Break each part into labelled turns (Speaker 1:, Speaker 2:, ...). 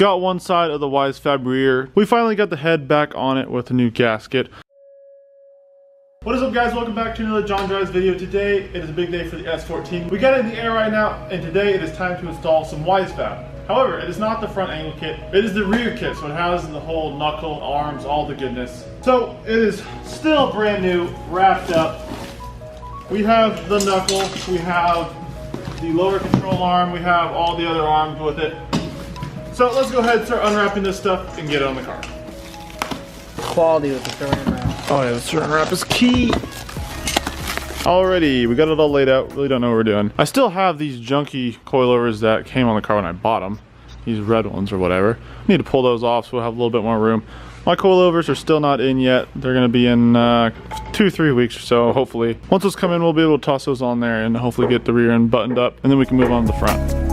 Speaker 1: Got one side of the WiseFab rear. We finally got the head back on it with a new gasket. What is up, guys? Welcome back to another John Drives video. Today it is a big day for the S14. We got it in the air right now, and today it is time to install some WiseFab. However, it is not the front angle kit, it is the rear kit, so it has the whole knuckle, arms, all the goodness. So it is still brand new, wrapped up. We have the knuckle, we have the lower control arm, we have all the other arms with it. So let's go ahead and start unwrapping this stuff and get it on the car.
Speaker 2: Quality with the saran wrap.
Speaker 1: Oh yeah, the saran wrap is key. Alrighty, we got it all laid out. Really don't know what we're doing. I still have these junky coilovers that came on the car when I bought them. These red ones or whatever. I need to pull those off so we'll have a little bit more room. My coilovers are still not in yet. They're gonna be in 2-3 weeks or so, hopefully. Once those come in, we'll be able to toss those on there and hopefully get the rear end buttoned up, and then we can move on to the front.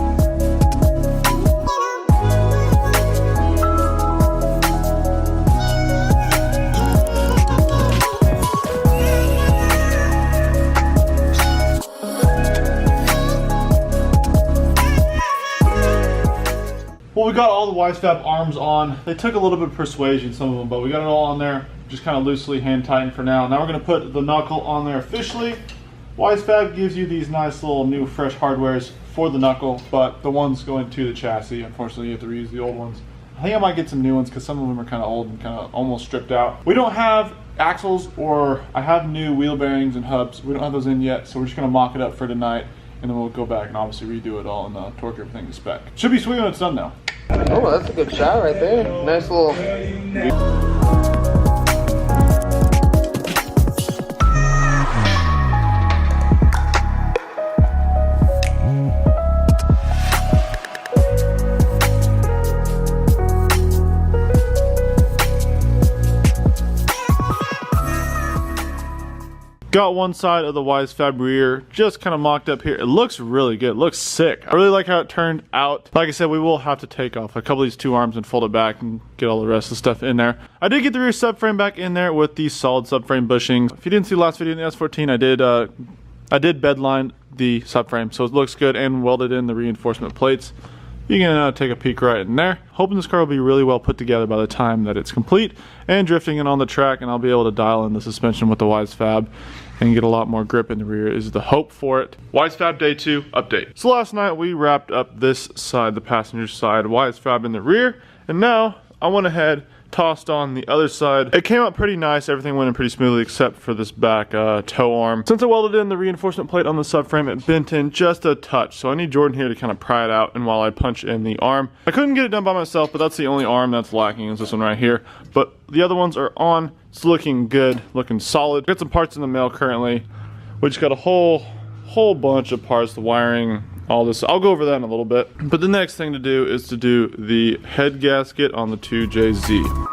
Speaker 1: Well, we got all the WiseFab arms on. They took a little bit of persuasion, some of them, but we got it all on there, just kind of loosely hand tightened for now. Now we're gonna put the knuckle on there officially. WiseFab gives you these nice little new fresh hardwares for the knuckle, but the ones going to the chassis, unfortunately you have to reuse the old ones. I think I might get some new ones because some of them are kind of old and kind of almost stripped out. We don't have axles, or I have new wheel bearings and hubs. We don't have those in yet, so we're just gonna mock it up for tonight, and then we'll go back and obviously redo it all and torque everything to spec. Should be sweet when it's done now.
Speaker 2: Oh, that's a good shot right there. Nice little...
Speaker 1: Got one side of the WiseFab rear just kind of mocked up here. It looks really good. It looks sick. I really like how it turned out. Like I said, we will have to take off a couple of these two arms and fold it back and get all the rest of the stuff in there. I did get the rear subframe back in there with the solid subframe bushings. If you didn't see the last video in the S14, I did bedline the subframe, so it looks good, and welded in the reinforcement plates. You can take a peek right in there. Hoping this car will be really well put together by the time that it's complete and drifting it on the track, and I'll be able to dial in the suspension with the WiseFab and get a lot more grip in the rear is the hope for it. WiseFab Day 2 update. So last night we wrapped up this side, the passenger side, WiseFab in the rear, and now I went ahead, tossed on the other side. It came out pretty nice. Everything went in pretty smoothly except for this back toe arm. Since I welded in the reinforcement plate on the subframe, it bent in just a touch. So I need Jordan here to kind of pry it out, and while I punch in the arm. I couldn't get it done by myself, but that's the only arm that's lacking, is this one right here. But the other ones are on. It's looking good, looking solid. Got some parts in the mail currently. We just got a whole bunch of parts, the wiring, all this. I'll go over that in a little bit. But the next thing to do is to do the head gasket on the 2JZ.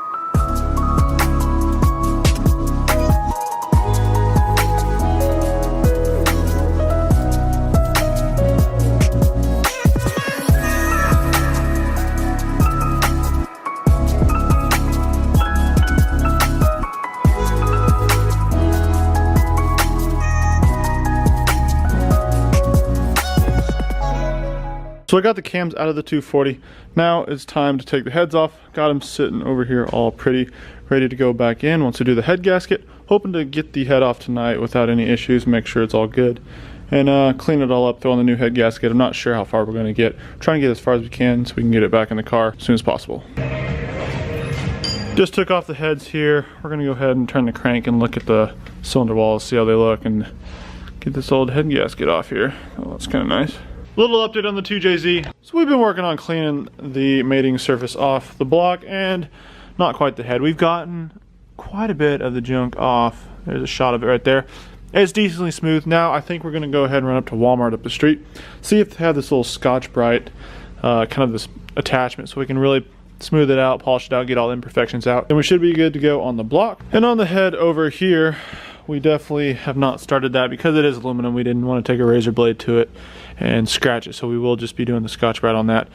Speaker 1: So I got the cams out of the 240. Now it's time to take the heads off. Got them sitting over here all pretty, ready to go back in once we do the head gasket. Hoping to get the head off tonight without any issues, make sure it's all good. And clean it all up, throw on the new head gasket. I'm not sure how far we're gonna get. Trying to get as far as we can so we can get it back in the car as soon as possible. Just took off the heads here. We're gonna go ahead and turn the crank and look at the cylinder walls, see how they look, and get this old head gasket off here. Oh, that's kind of nice. Little update on the 2JZ. So we've been working on cleaning the mating surface off the block, and not quite the head. We've gotten quite a bit of the junk off. There's a shot of it right there. It's decently smooth. Now I think we're gonna go ahead and run up to Walmart up the street, see if they have this little Scotch-Brite kind of this attachment, so we can really smooth it out, polish it out, get all the imperfections out. And we should be good to go on the block. And on the head over here, we definitely have not started that because it is aluminum. We didn't want to take a razor blade to it and scratch it, so we will just be doing the Scotch-Brite on that,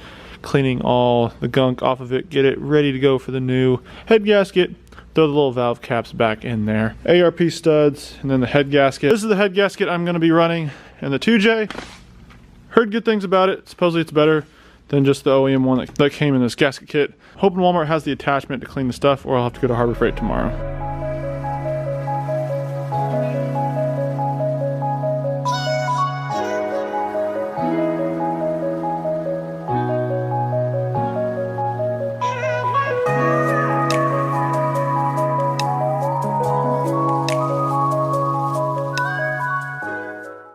Speaker 1: cleaning all the gunk off of it, get it ready to go for the new head gasket. Throw the little valve caps back in there, ARP studs, and then the head gasket. This is the head gasket I'm going to be running in the 2J. Heard good things about it. Supposedly it's better than just the OEM one that came in this gasket kit. Hoping Walmart has the attachment to clean the stuff, or I'll have to go to Harbor Freight tomorrow.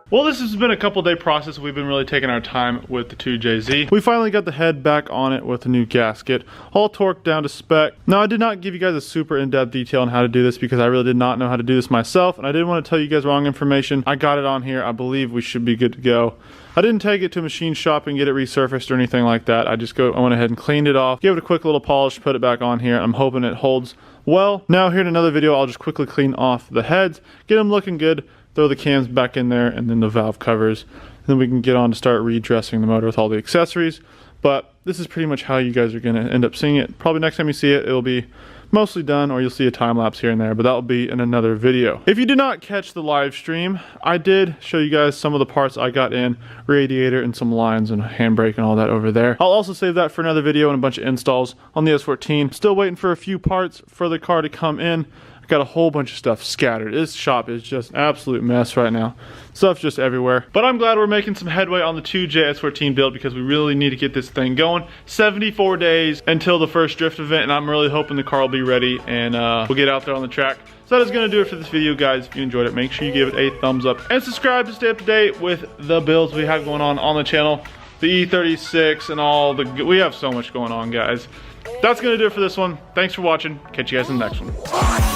Speaker 1: Well, this has been a couple day process. We've been really taking our time with the 2JZ. We finally got the head back on it with the new gasket, all torqued down to spec. Now, I did not give you guys a super in-depth detail on how to do this because I really did not know how to do this myself, and I didn't want to tell you guys wrong information. I got it on here. I believe we should be good to go. I didn't take it to a machine shop and get it resurfaced or anything like that. I went ahead and cleaned it off, gave it a quick little polish, put it back on here. I'm hoping it holds well. Now, here in another video, I'll just quickly clean off the heads, get them looking good, throw the cams back in there, and then the valve covers. And then we can get on to start redressing the motor with all the accessories. But this is pretty much how you guys are gonna end up seeing it. Probably next time you see it, it'll be mostly done, or you'll see a time lapse here and there, but that'll be in another video. If you did not catch the live stream, I did show you guys some of the parts I got in, radiator and some lines and handbrake and all that over there. I'll also save that for another video and a bunch of installs on the S14. Still waiting for a few parts for the car to come in. Got a whole bunch of stuff scattered. This shop is just an absolute mess right now. Stuff's just everywhere. But I'm glad we're making some headway on the 2JS14 build because we really need to get this thing going. 74 days until the first drift event, and I'm really hoping the car will be ready and we'll get out there on the track. So that is going to do it for this video, guys. If you enjoyed it, make sure you give it a thumbs up and subscribe to stay up to date with the builds we have going on the channel. The E36 and all the, we have so much going on, guys. That's going to do it for this one. Thanks for watching. Catch you guys in the next one.